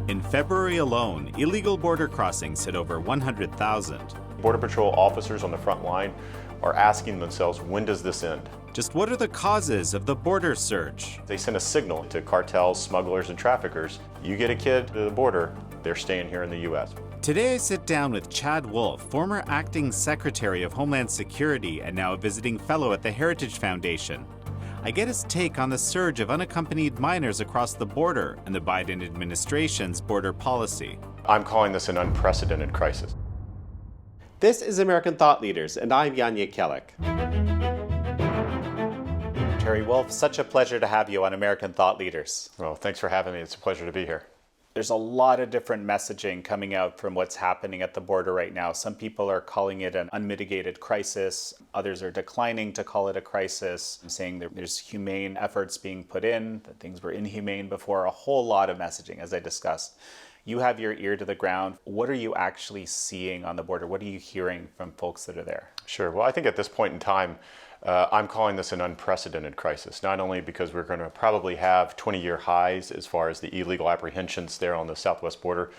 In February alone, illegal border crossings hit over 100,000. Border Patrol officers on the front line are asking themselves, when does this end? Just what are the causes of the border surge? They send a signal to cartels, smugglers, and traffickers. You get a kid to the border, they're staying here in the U.S. Today I sit down with Chad Wolf, former acting Secretary of Homeland Security and now a visiting fellow at the Heritage Foundation. I get his take on the surge of unaccompanied minors across the border and the Biden administration's border policy. I'm calling this an unprecedented crisis. This is American Thought Leaders, and I'm Yanya Kellick. Terry Wolf, such a pleasure to have you on American Thought Leaders. Well, thanks for having me. It's a pleasure to be here. There's a lot of different messaging coming out from what's happening at the border right now. Some people are calling it an unmitigated crisis. Others are declining to call it a crisis, saying that there's humane efforts being put in, that things were inhumane before. A whole lot of messaging, as I discussed. You have your ear to the ground. What are you actually seeing on the border? What are you hearing from folks that are there? Sure. Well, I think at this point in time, I'm calling this an unprecedented crisis, not only because we're going to probably have 20-year highs as far as the illegal apprehensions there on the southwest border,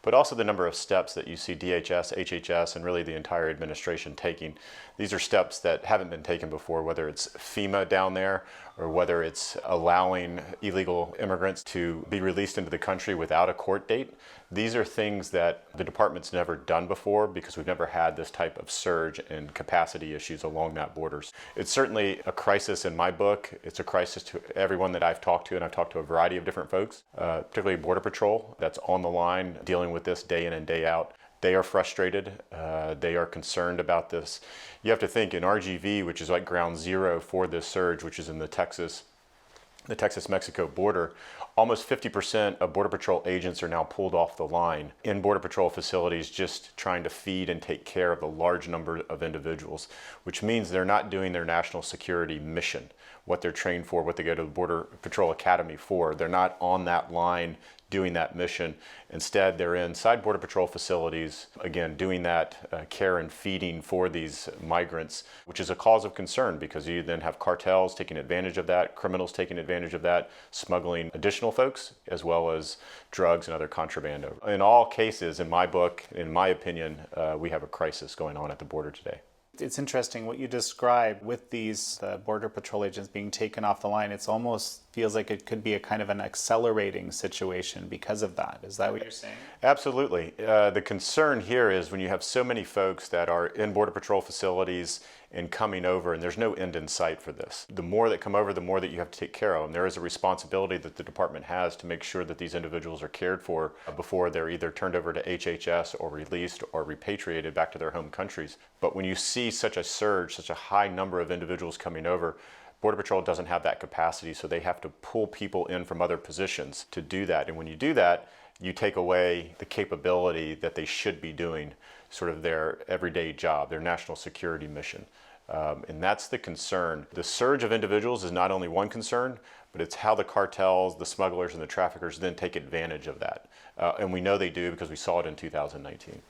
but also the number of steps that you see DHS, HHS, and really the entire administration taking. These are steps that haven't been taken before, whether it's FEMA down there or whether it's allowing illegal immigrants to be released into the country without a court date. These are things that the department's never done before because we've never had this type of surge and capacity issues along that borders. It's certainly a crisis in my book. It's a crisis to everyone that I've talked to, and I've talked to a variety of different folks, particularly Border Patrol that's on the line dealing with this day in and day out. They are frustrated. They are concerned about this. You have to think in RGV, which is like ground zero for this surge, which is in the Texas-Mexico border, almost 50% of Border Patrol agents are now pulled off the line in Border Patrol facilities just trying to feed and take care of the large number of individuals, which means they're not doing their national security mission, what they're trained for, what they go to the Border Patrol Academy for. They're not on that line doing that mission. Instead, they're inside Border Patrol facilities, again, doing that care and feeding for these migrants, which is a cause of concern because you then have cartels taking advantage of that, criminals taking advantage of that, smuggling additional folks, as well as drugs and other contraband. In all cases, in my book, in my opinion, we have a crisis going on at the border today. It's interesting what you describe with these Border Patrol agents being taken off the line. It almost feels like it could be a kind of an accelerating situation because of that. Is that what you're saying? Absolutely. The concern here is when you have so many folks that are in Border Patrol facilities and coming over, and there's no end in sight for this. The more that come over, the more that you have to take care of them. There is a responsibility that the department has to make sure that these individuals are cared for before they're either turned over to HHS or released or repatriated back to their home countries. But when you see such a surge, such a high number of individuals coming over, Border Patrol doesn't have that capacity, so they have to pull people in from other positions to do that. And when you do that, you take away the capability that they should be doing, sort of their everyday job, their national security mission. And that's the concern. The surge of individuals is not only one concern, but it's how the cartels, the smugglers, and the traffickers then take advantage of that. And we know they do because we saw it in 2019.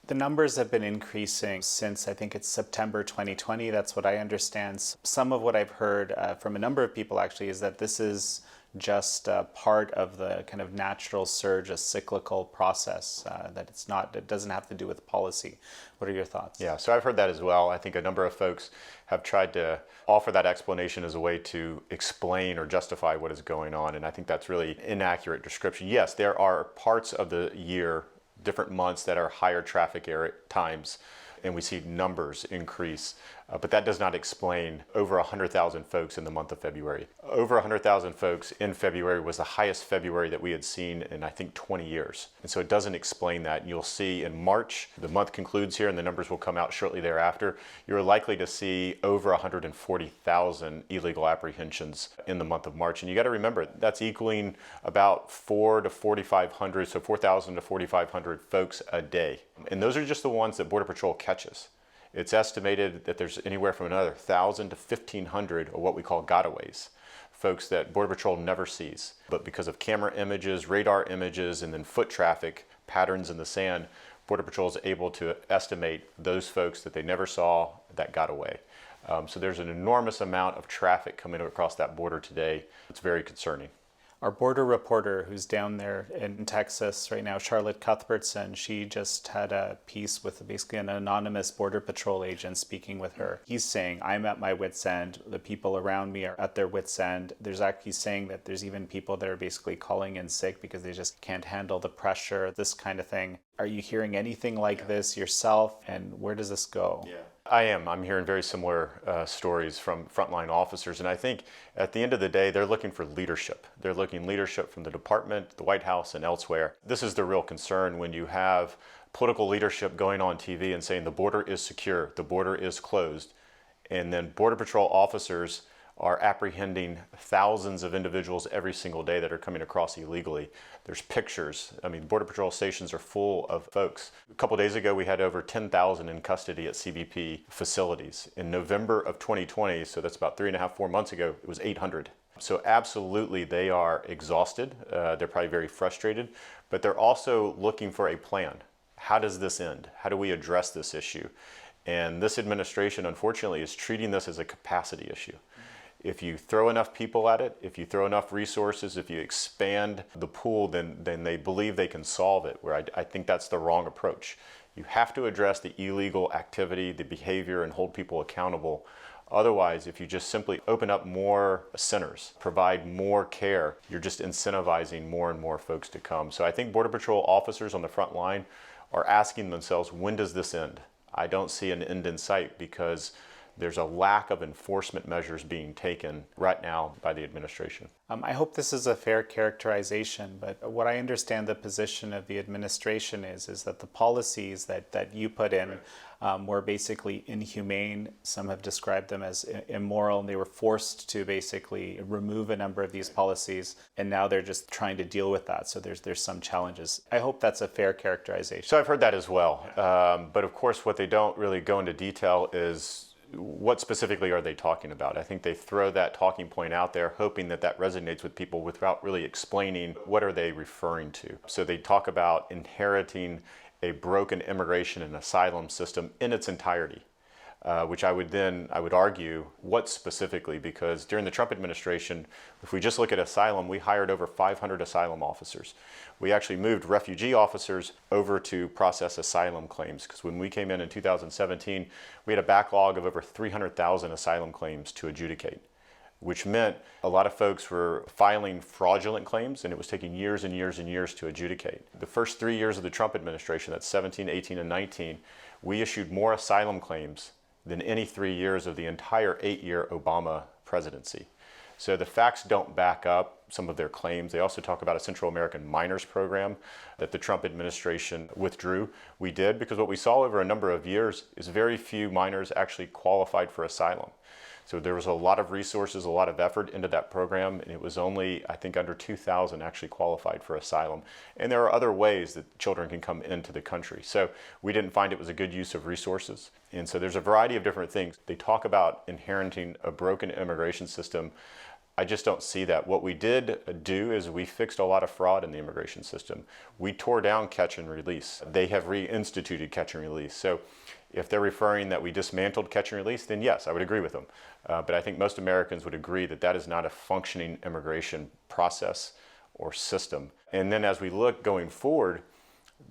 The numbers have been increasing since I think it's September 2020. That's what I understand. Some of what I've heard from a number of people actually is that this is just part of the kind of natural surge, a cyclical process, that it doesn't have to do with policy. What are your thoughts? Yeah, so I've heard that as well. I think a number of folks have tried to offer that explanation as a way to explain or justify what is going on, and I think that's really inaccurate description. Yes, there are parts of the year, different months that are higher traffic times, and we see numbers increase. But that does not explain over 100,000 folks in the month of February. Over 100,000 folks in February was the highest February that we had seen in, I think, 20 years. And so it doesn't explain that. And you'll see in March, the month concludes here and the numbers will come out shortly thereafter, you're likely to see over 140,000 illegal apprehensions in the month of March. And you got to remember, that's equaling about 4,000 to 4,500, so 4,000 to 4,500 folks a day. And those are just the ones that Border Patrol catches. It's estimated that there's anywhere from another 1,000 to 1,500 of what we call gotaways, folks that Border Patrol never sees. But because of camera images, radar images, and then foot traffic patterns in the sand, Border Patrol is able to estimate those folks that they never saw that got away. So there's an enormous amount of traffic coming across that border today. It's very concerning. Our border reporter who's down there in Texas right now, Charlotte Cuthbertson, she just had a piece with basically an anonymous Border Patrol agent speaking with her. He's saying, I'm at my wit's end. The people around me are at their wit's end. There's actually saying that there's even people that are basically calling in sick because they just can't handle the pressure, this kind of thing. Are you hearing anything like this yourself? And where does this go? Yeah. I am. I'm hearing very similar stories from frontline officers. And I think at the end of the day, they're looking for leadership. They're looking leadership from the department, the White House, and elsewhere. This is the real concern when you have political leadership going on TV and saying the border is secure, the border is closed, and then Border Patrol officers are apprehending thousands of individuals every single day that are coming across illegally. There's pictures. I mean, Border Patrol stations are full of folks. A couple days ago, we had over 10,000 in custody at CBP facilities. In November of 2020, so that's about 3.5, 4 months ago, it was 800. So absolutely, they are exhausted. They're probably very frustrated, but they're also looking for a plan. How does this end? How do we address this issue? And this administration, unfortunately, is treating this as a capacity issue. If you throw enough people at it, if you throw enough resources, if you expand the pool, then they believe they can solve it, where I think that's the wrong approach. You have to address the illegal activity, the behavior, and hold people accountable. Otherwise, if you just simply open up more centers, provide more care, you're just incentivizing more and more folks to come. So I think Border Patrol officers on the front line are asking themselves, when does this end? I don't see an end in sight because there's a lack of enforcement measures being taken right now by the administration. I hope this is a fair characterization, but what I understand the position of the administration is that the policies that you put in were basically inhumane. Some have described them as immoral, and they were forced to basically remove a number of these policies, and now they're just trying to deal with that. So there's some challenges. I hope that's a fair characterization. So I've heard that as well. But of course, what they don't really go into detail is what specifically are they talking about? I think they throw that talking point out there, hoping that that resonates with people without really explaining what are they referring to. So they talk about inheriting a broken immigration and asylum system in its entirety, which I would argue what specifically, because during the Trump administration, if we just look at asylum, we hired over 500 asylum officers. We actually moved refugee officers over to process asylum claims, because when we came in 2017, we had a backlog of over 300,000 asylum claims to adjudicate, which meant a lot of folks were filing fraudulent claims, and it was taking years and years and years to adjudicate. The first 3 years of the Trump administration, that's 17, 18, and 19, we issued more asylum claims than any 3 years of the entire 8-year Obama presidency. So the facts don't back up some of their claims. They also talk about a Central American minors program that the Trump administration withdrew. We did because what we saw over a number of years is very few minors actually qualified for asylum. So there was a lot of resources, a lot of effort into that program, and it was only, I think, under 2,000 actually qualified for asylum. And there are other ways that children can come into the country. So we didn't find it was a good use of resources. And so there's a variety of different things. They talk about inheriting a broken immigration system. I just don't see that. What we did do is we fixed a lot of fraud in the immigration system. We tore down catch and release. They have reinstituted catch and release. So if they're referring that we dismantled catch and release, then yes, I would agree with them. But I think most Americans would agree that that is not a functioning immigration process or system. And then as we look going forward,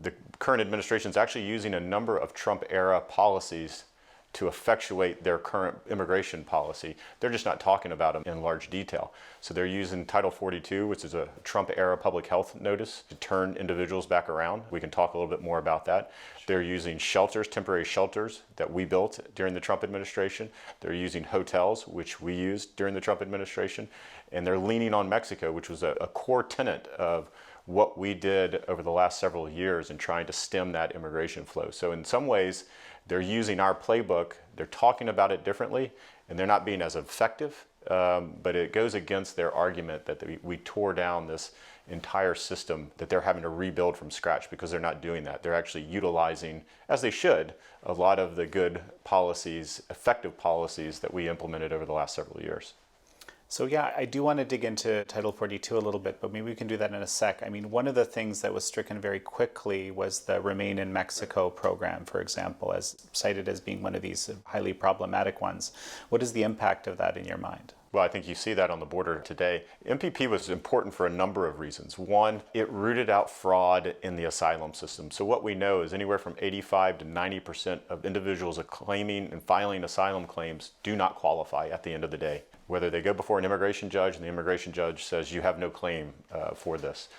the current administration is actually using a number of Trump-era policies to effectuate their current immigration policy. They're just not talking about them in large detail. So they're using Title 42, which is a Trump-era public health notice, to turn individuals back around. We can talk a little bit more about that. They're using shelters, temporary shelters that we built during the Trump administration. They're using hotels, which we used during the Trump administration. And they're leaning on Mexico, which was a core tenet of what we did over the last several years in trying to stem that immigration flow. So in some ways, they're using our playbook, they're talking about it differently, and they're not being as effective, but it goes against their argument that we tore down this entire system that they're having to rebuild from scratch, because they're not doing that. They're actually utilizing, as they should, a lot of the good policies, effective policies that we implemented over the last several years. So yeah, I do want to dig into Title 42 a little bit, but maybe we can do that in a sec. I mean, one of the things that was stricken very quickly was the Remain in Mexico program, for example, as cited as being one of these highly problematic ones. What is the impact of that in your mind? Well, I think you see that on the border today. MPP was important for a number of reasons. One, it rooted out fraud in the asylum system. So what we know is anywhere from 85 to 90% of individuals claiming and filing asylum claims do not qualify at the end of the day. Whether they go before an immigration judge and the immigration judge says you have no claim for this.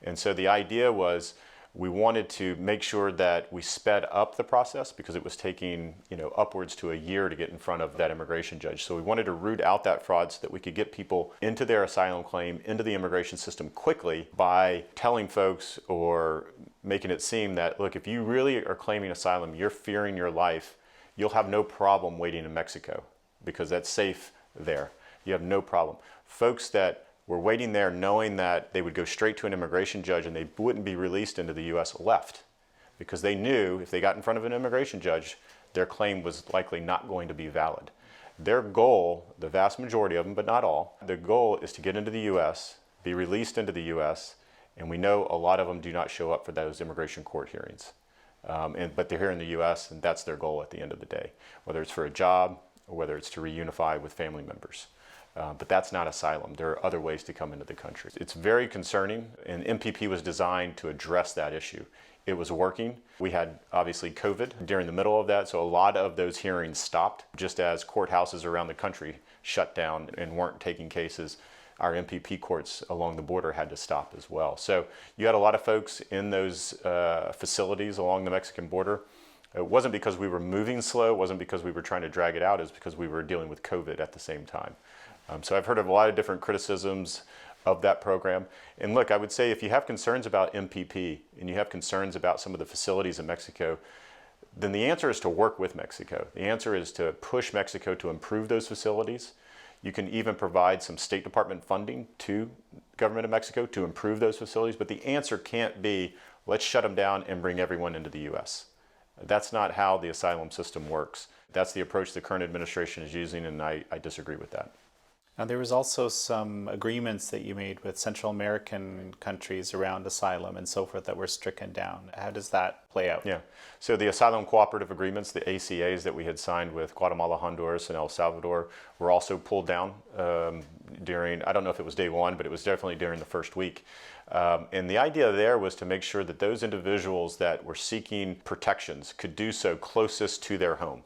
And so the idea was we wanted to make sure that we sped up the process because it was taking, upwards to a year to get in front of that immigration judge. So we wanted to root out that fraud so that we could get people into their asylum claim, into the immigration system quickly by telling folks or making it seem that, look, if you really are claiming asylum, you're fearing your life, you'll have no problem waiting in Mexico because that's safe there. You have no problem. Folks that were waiting there knowing that they would go straight to an immigration judge and they wouldn't be released into the U.S. left because they knew if they got in front of an immigration judge, their claim was likely not going to be valid. Their goal, the vast majority of them, but not all, their goal is to get into the U.S., be released into the U.S., and we know a lot of them do not show up for those immigration court hearings. But they're here in the U.S., and that's their goal at the end of the day, whether it's for a job or whether it's to reunify with family members. But that's not asylum. There are other ways to come into the country. It's very concerning, and MPP was designed to address that issue. It was working. We had, obviously, COVID during the middle of that, so a lot of those hearings stopped. Just as courthouses around the country shut down and weren't taking cases, our MPP courts along the border had to stop as well. So you had a lot of folks in those facilities along the Mexican border. It wasn't because we were moving slow, it wasn't because we were trying to drag it out, it was because we were dealing with COVID at the same time. So I've heard of a lot of different criticisms of that program. And look, I would say if you have concerns about MPP and you have concerns about some of the facilities in Mexico, then the answer is to work with Mexico. The answer is to push Mexico to improve those facilities. You can even provide some State Department funding to the government of Mexico to improve those facilities. But the answer can't be, let's shut them down and bring everyone into the U.S. That's not how the asylum system works. That's the approach the current administration is using, and I disagree with that. Now, there was also some agreements that you made with Central American countries around asylum and so forth that were stricken down. How does that play out? Yeah. So the asylum cooperative agreements, the ACAs that we had signed with Guatemala, Honduras, and El Salvador were also pulled down during, I don't know if it was day one, but it was definitely during the first week. And the idea there was to make sure that those individuals that were seeking protections could do so closest to their home.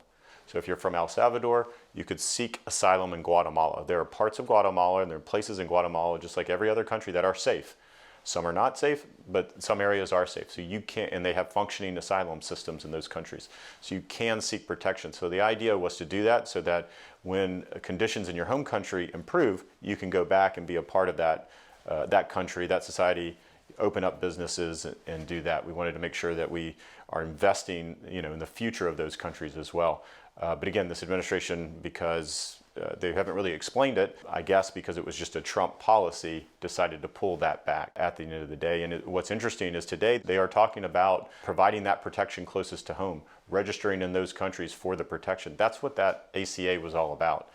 So if you're from El Salvador, you could seek asylum in Guatemala. There are parts of Guatemala and there are places in Guatemala, just like every other country, that are safe. Some are not safe, but some areas are safe. So you can, and they have functioning asylum systems in those countries. So you can seek protection. So the idea was to do that so that when conditions in your home country improve, you can go back and be a part of that country, that society, open up businesses and do that. We wanted to make sure that we are investing, in the future of those countries as well. But again, this administration, because they haven't really explained it, I guess because it was just a Trump policy, decided to pull that back at the end of the day. And what's interesting is today they are talking about providing that protection closest to home, registering in those countries for the protection. That's what that ACA was all about.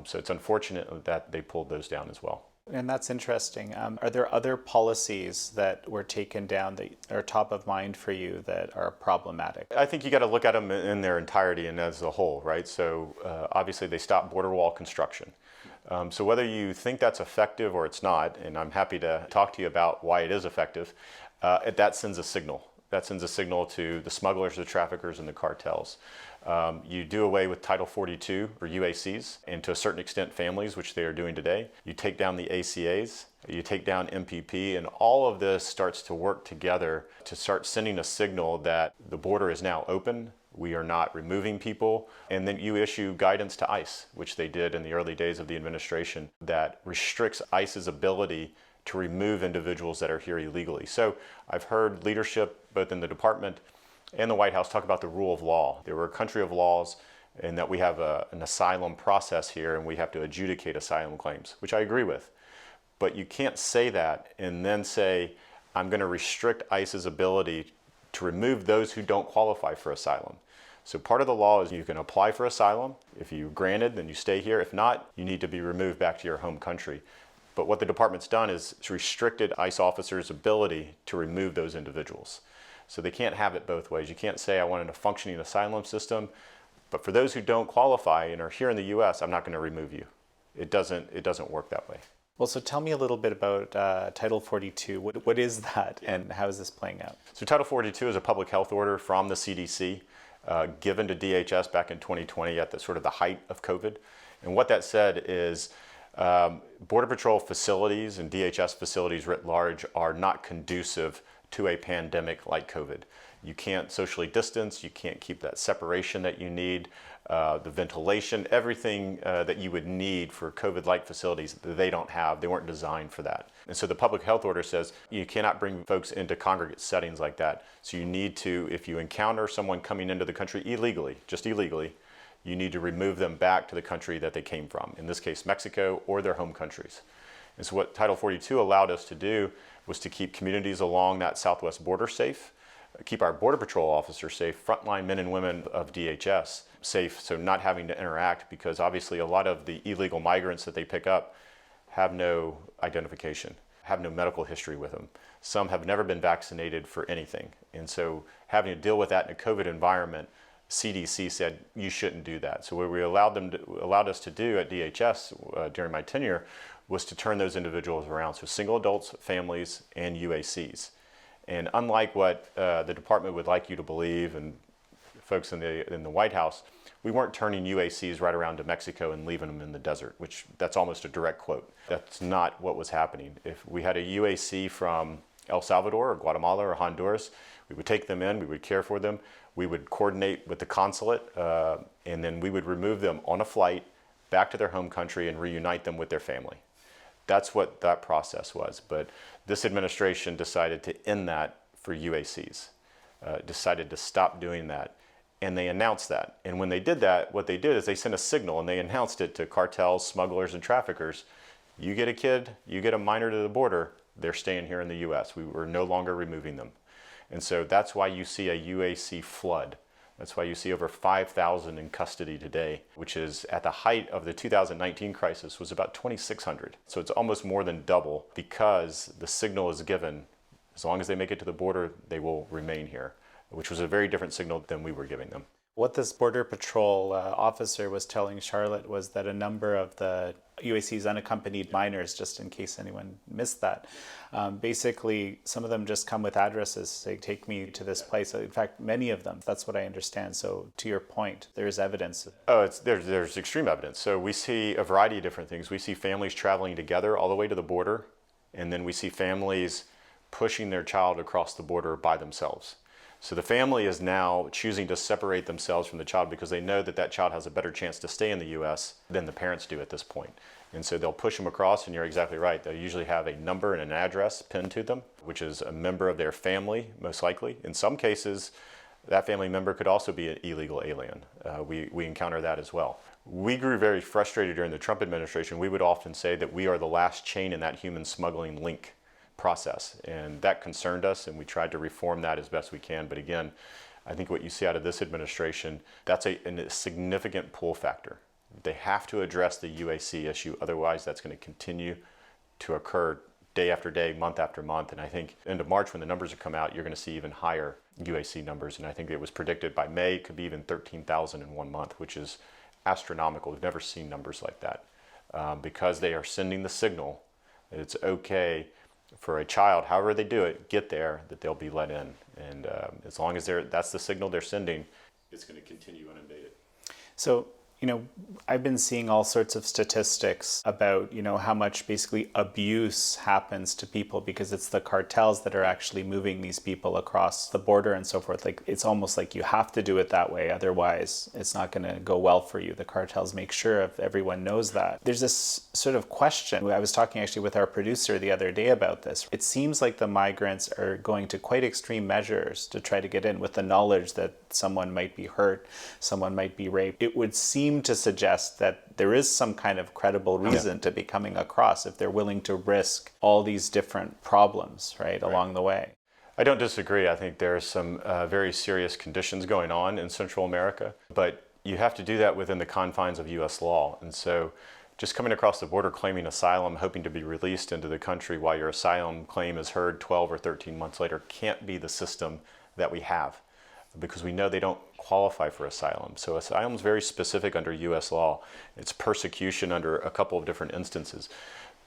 So it's unfortunate that they pulled those down as well. And that's interesting. Are there other policies that were taken down that are top of mind for you that are problematic? I think you got to look at them in their entirety and as a whole, right? So obviously they stopped border wall construction. So whether you think that's effective or it's not, and I'm happy to talk to you about why it is effective, that sends a signal. That sends a signal to the smugglers, the traffickers, and the cartels. You do away with Title 42 or UACs, and to a certain extent families, which they are doing today. You take down the ACAs, you take down MPP, and all of this starts to work together to start sending a signal that the border is now open, we are not removing people, and then you issue guidance to ICE, which they did in the early days of the administration, that restricts ICE's ability to remove individuals that are here illegally. So I've heard leadership both in the department and the White House talk about the rule of law. We're a country of laws, and that we have an asylum process here and we have to adjudicate asylum claims, which I agree with. But you can't say that and then say, I'm going to restrict ICE's ability to remove those who don't qualify for asylum. So part of the law is you can apply for asylum. If you're granted, then you stay here. If not, you need to be removed back to your home country. But what the department's done is it's restricted ICE officers' ability to remove those individuals. So they can't have it both ways. You can't say I wanted a functioning asylum system, but for those who don't qualify and are here in the U.S., I'm not going to remove you. It doesn't work that way. Well, so tell me a little bit about Title 42. What is that, and how is this playing out? So Title 42 is a public health order from the CDC given to DHS back in 2020 at the sort of the height of COVID. And what that said is Border Patrol facilities and DHS facilities writ large are not conducive to a pandemic like COVID. You can't socially distance, you can't keep that separation that you need, the ventilation, everything that you would need for COVID-like facilities, they don't have. They weren't designed for that. And so the public health order says you cannot bring folks into congregate settings like that. So you need to, if you encounter someone coming into the country illegally, just illegally, you need to remove them back to the country that they came from, in this case Mexico or their home countries. And so what Title 42 allowed us to do was to keep communities along that southwest border safe, keep our Border Patrol officers safe, frontline men and women of DHS safe, so not having to interact, because obviously a lot of the illegal migrants that they pick up have no identification, have no medical history with them. Some have never been vaccinated for anything. And so having to deal with that in a COVID environment, CDC said you shouldn't do that. So what we allowed us to do at DHS during my tenure was to turn those individuals around. So single adults, families, and UACs. And unlike what the department would like you to believe, and folks in the White House, we weren't turning UACs right around to Mexico and leaving them in the desert, which that's almost a direct quote. That's not what was happening. If we had a UAC from El Salvador or Guatemala or Honduras, we would take them in, we would care for them, we would coordinate with the consulate, and then we would remove them on a flight back to their home country and reunite them with their family. That's what that process was. But this administration decided to end that for UACs, decided to stop doing that. And they announced that. And when they did that, what they did is they sent a signal and they announced it to cartels, smugglers, and traffickers. You get a kid, you get a minor to the border, they're staying here in the US. We were no longer removing them. And so that's why you see a UAC flood. That's why you see over 5,000 in custody today, which is at the height of the 2019 crisis was about 2,600. So it's almost more than double, because the signal is given, as long as they make it to the border, they will remain here, which was a very different signal than we were giving them. What this Border Patrol officer was telling Charlotte was that a number of the UAC's unaccompanied minors, just in case anyone missed that, basically some of them just come with addresses, say, take me to this place. In fact, many of them, that's what I understand. So to your point, there's evidence. Oh, there's extreme evidence. So we see a variety of different things. We see families traveling together all the way to the border, and then we see families pushing their child across the border by themselves. So the family is now choosing to separate themselves from the child because they know that that child has a better chance to stay in the U.S. than the parents do at this point. And so they'll push them across, and you're exactly right. They'll usually have a number and an address pinned to them, which is a member of their family, most likely. In some cases, that family member could also be an illegal alien. We encounter that as well. We grew very frustrated during the Trump administration. We would often say that we are the last chain in that human smuggling link process, and that concerned us, and we tried to reform that as best we can. But again, I think what you see out of this administration, that's a significant pull factor. They have to address the UAC issue, otherwise that's going to continue to occur day after day, month after month. And I think end of March, when the numbers come out, you're going to see even higher UAC numbers. And I think it was predicted by May it could be even 13,000 in 1 month, which is astronomical. We've never seen numbers like that, because they are sending the signal that it's okay for a child, however they do it, get there, that they'll be let in. And as long as that's the signal they're sending, it's going to continue unabated. So, I've been seeing all sorts of statistics about, how much basically abuse happens to people because it's the cartels that are actually moving these people across the border and so forth. Like, it's almost like you have to do it that way. Otherwise, it's not going to go well for you. The cartels make sure if everyone knows that. There's this sort of question. I was talking actually with our producer the other day about this. It seems like the migrants are going to quite extreme measures to try to get in with the knowledge that someone might be hurt, someone might be raped. It would seem to suggest that there is some kind of credible reason to be coming across if they're willing to risk all these different problems, right, along the way. I don't disagree. I think there are some very serious conditions going on in Central America, but you have to do that within the confines of U.S. law. And so just coming across the border claiming asylum, hoping to be released into the country while your asylum claim is heard 12 or 13 months later can't be the system that we have. because we know they don't qualify for asylum. So asylum is very specific under U.S. law. It's persecution under a couple of different instances.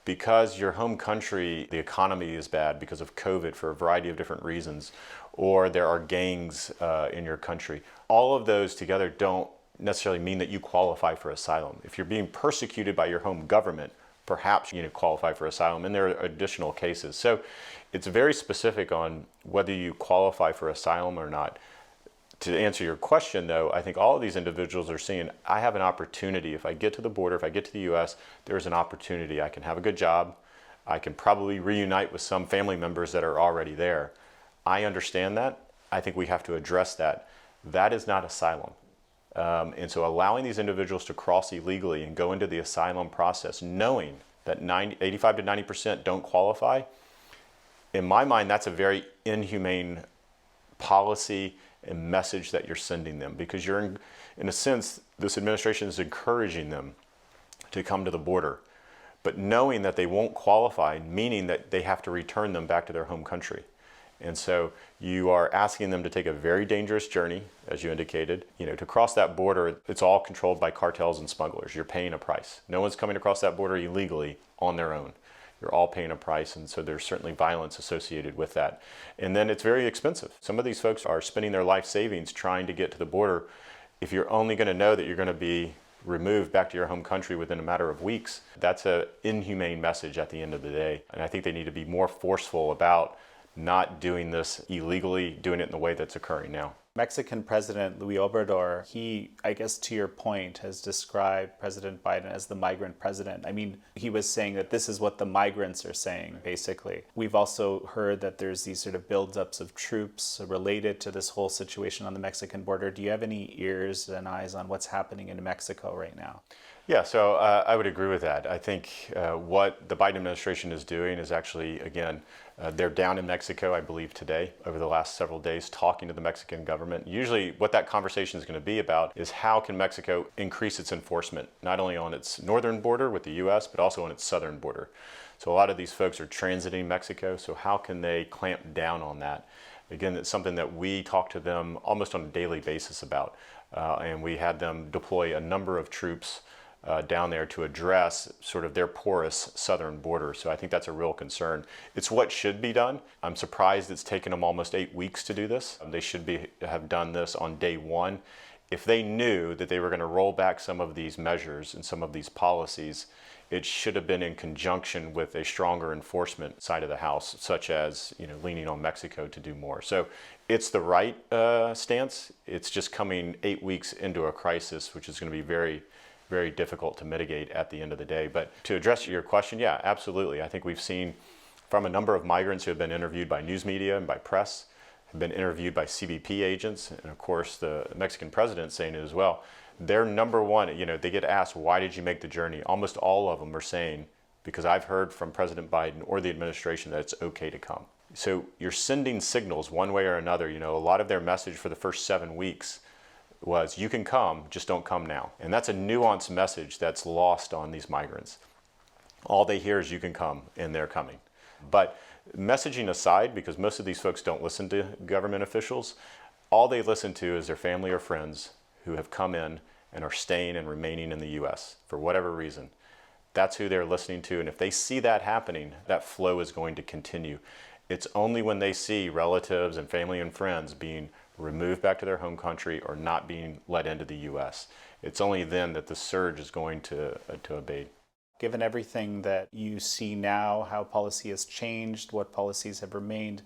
Because your home country, the economy is bad because of COVID for a variety of different reasons, or there are gangs in your country, all of those together don't necessarily mean that you qualify for asylum. If you're being persecuted by your home government, perhaps you qualify for asylum, and there are additional cases. So it's very specific on whether you qualify for asylum or not. To answer your question, though, I think all of these individuals are seeing, I have an opportunity. If I get to the border, if I get to the U.S., there's an opportunity. I can have a good job. I can probably reunite with some family members that are already there. I understand that. I think we have to address that. That is not asylum. And so allowing these individuals to cross illegally and go into the asylum process, knowing that 85 to 90% don't qualify, in my mind, that's a very inhumane policy and message that you're sending them, because you're, in a sense, this administration is encouraging them to come to the border, but knowing that they won't qualify, meaning that they have to return them back to their home country. And so you are asking them to take a very dangerous journey, as you indicated. To cross that border, it's all controlled by cartels and smugglers. You're paying a price. No one's coming across that border illegally on their own. You're all paying a price, and so there's certainly violence associated with that. And then it's very expensive. Some of these folks are spending their life savings trying to get to the border. If you're only going to know that you're going to be removed back to your home country within a matter of weeks, that's an inhumane message at the end of the day. And I think they need to be more forceful about not doing this illegally, doing it in the way that's occurring now. Mexican President Luis Obrador, he, I guess to your point, has described President Biden as the migrant president. I mean, he was saying that this is what the migrants are saying, basically. We've also heard that there's these sort of buildups of troops related to this whole situation on the Mexican border. Do you have any ears and eyes on what's happening in Mexico right now? Yeah, so I would agree with that. I think what the Biden administration is doing is actually, again, they're down in Mexico, I believe, today, over the last several days, talking to the Mexican government. Usually what that conversation is going to be about is how can Mexico increase its enforcement, not only on its northern border with the U.S., but also on its southern border. So a lot of these folks are transiting Mexico, so how can they clamp down on that? Again, it's something that we talk to them almost on a daily basis about, and we had them deploy a number of troops down there to address sort of their porous southern border. So I think that's a real concern. It's what should be done. I'm surprised it's taken them almost 8 weeks to do this. They should have done this on day one. If they knew that they were going to roll back some of these measures and some of these policies, it should have been in conjunction with a stronger enforcement side of the house, such as leaning on Mexico to do more. So it's the right stance. It's just coming 8 weeks into a crisis, which is going to be very, very difficult to mitigate at the end of the day. But to address your question, yeah, absolutely. I think we've seen from a number of migrants who have been interviewed by news media and by press, have been interviewed by CBP agents, and of course the Mexican president saying it as well. They're number one, they get asked, why did you make the journey? Almost all of them are saying, because I've heard from President Biden or the administration that it's okay to come. So you're sending signals one way or another. A lot of their message for the first 7 weeks was, you can come, just don't come now. And that's a nuanced message that's lost on these migrants. All they hear is you can come, and they're coming. But messaging aside, because most of these folks don't listen to government officials, all they listen to is their family or friends who have come in and are staying and remaining in the U.S. for whatever reason. That's who they're listening to, and if they see that happening, that flow is going to continue. It's only when they see relatives and family and friends being removed back to their home country or not being let into the U.S. It's only then that the surge is going to abate. Given everything that you see now, how policy has changed, what policies have remained,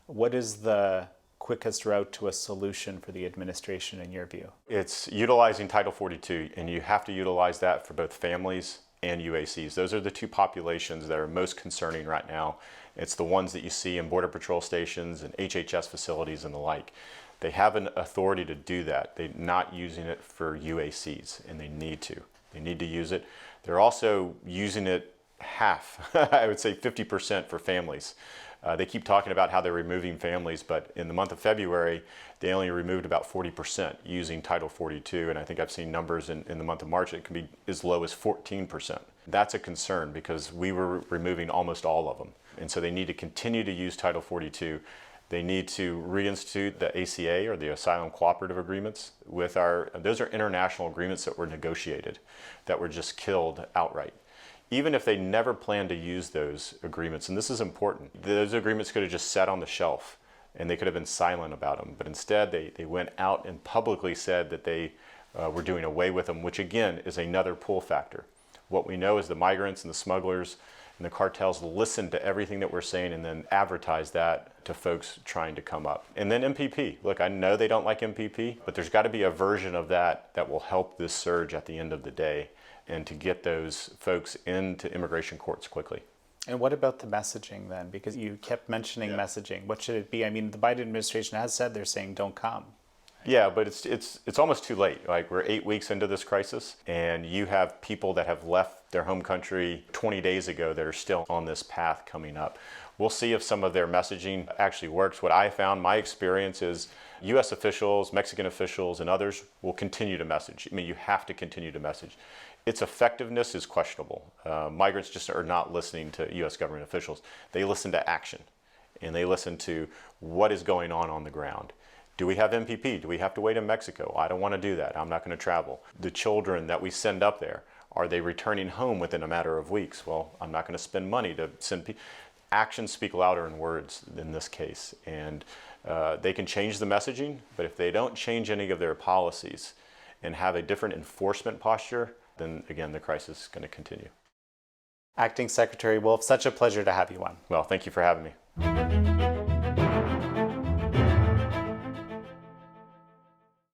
what is the quickest route to a solution for the administration in your view? It's utilizing Title 42, and you have to utilize that for both families and UACs. Those are the two populations that are most concerning right now. It's the ones that you see in Border Patrol stations and HHS facilities and the like. They have an authority to do that. They're not using it for UACs, and they need to. They need to use it. They're also using it half, I would say 50% for families. They keep talking about how they're removing families, but in the month of February, they only removed about 40% using Title 42, and I think I've seen numbers in the month of March it can be as low as 14%. That's a concern because we were removing almost all of them, and so they need to continue to use Title 42. They need to reinstitute the ACA, or the Asylum Cooperative Agreements, those are international agreements that were negotiated, that were just killed outright. Even if they never planned to use those agreements, and this is important, those agreements could have just sat on the shelf and they could have been silent about them. But instead, they went out and publicly said that they were doing away with them, which again is another pull factor. What we know is the migrants and the smugglers and the cartels listen to everything that we're saying and then advertise that to folks trying to come up. And then MPP. Look, I know they don't like MPP, but there's got to be a version of that that will help this surge at the end of the day and to get those folks into immigration courts quickly. And what about the messaging then? Because you kept mentioning messaging. What should it be? I mean, the Biden administration has said they're saying don't come. Yeah, but it's almost too late. Like, we're 8 weeks into this crisis, and you have people that have left their home country 20 days ago that are still on this path coming up. We'll see if some of their messaging actually works. What I found, my experience is U.S. officials, Mexican officials, and others will continue to message. I mean, you have to continue to message. Its effectiveness is questionable. Migrants just are not listening to U.S. government officials. They listen to action, and they listen to what is going on the ground. Do we have MPP? Do we have to wait in Mexico? I don't want to do that. I'm not going to travel. The children that we send up there, are they returning home within a matter of weeks? Well, I'm not going to spend money to send people. Actions speak louder than words in this case. And they can change the messaging, but if they don't change any of their policies and have a different enforcement posture, then again, the crisis is going to continue. Acting Secretary Wolf, such a pleasure to have you on. Well, thank you for having me.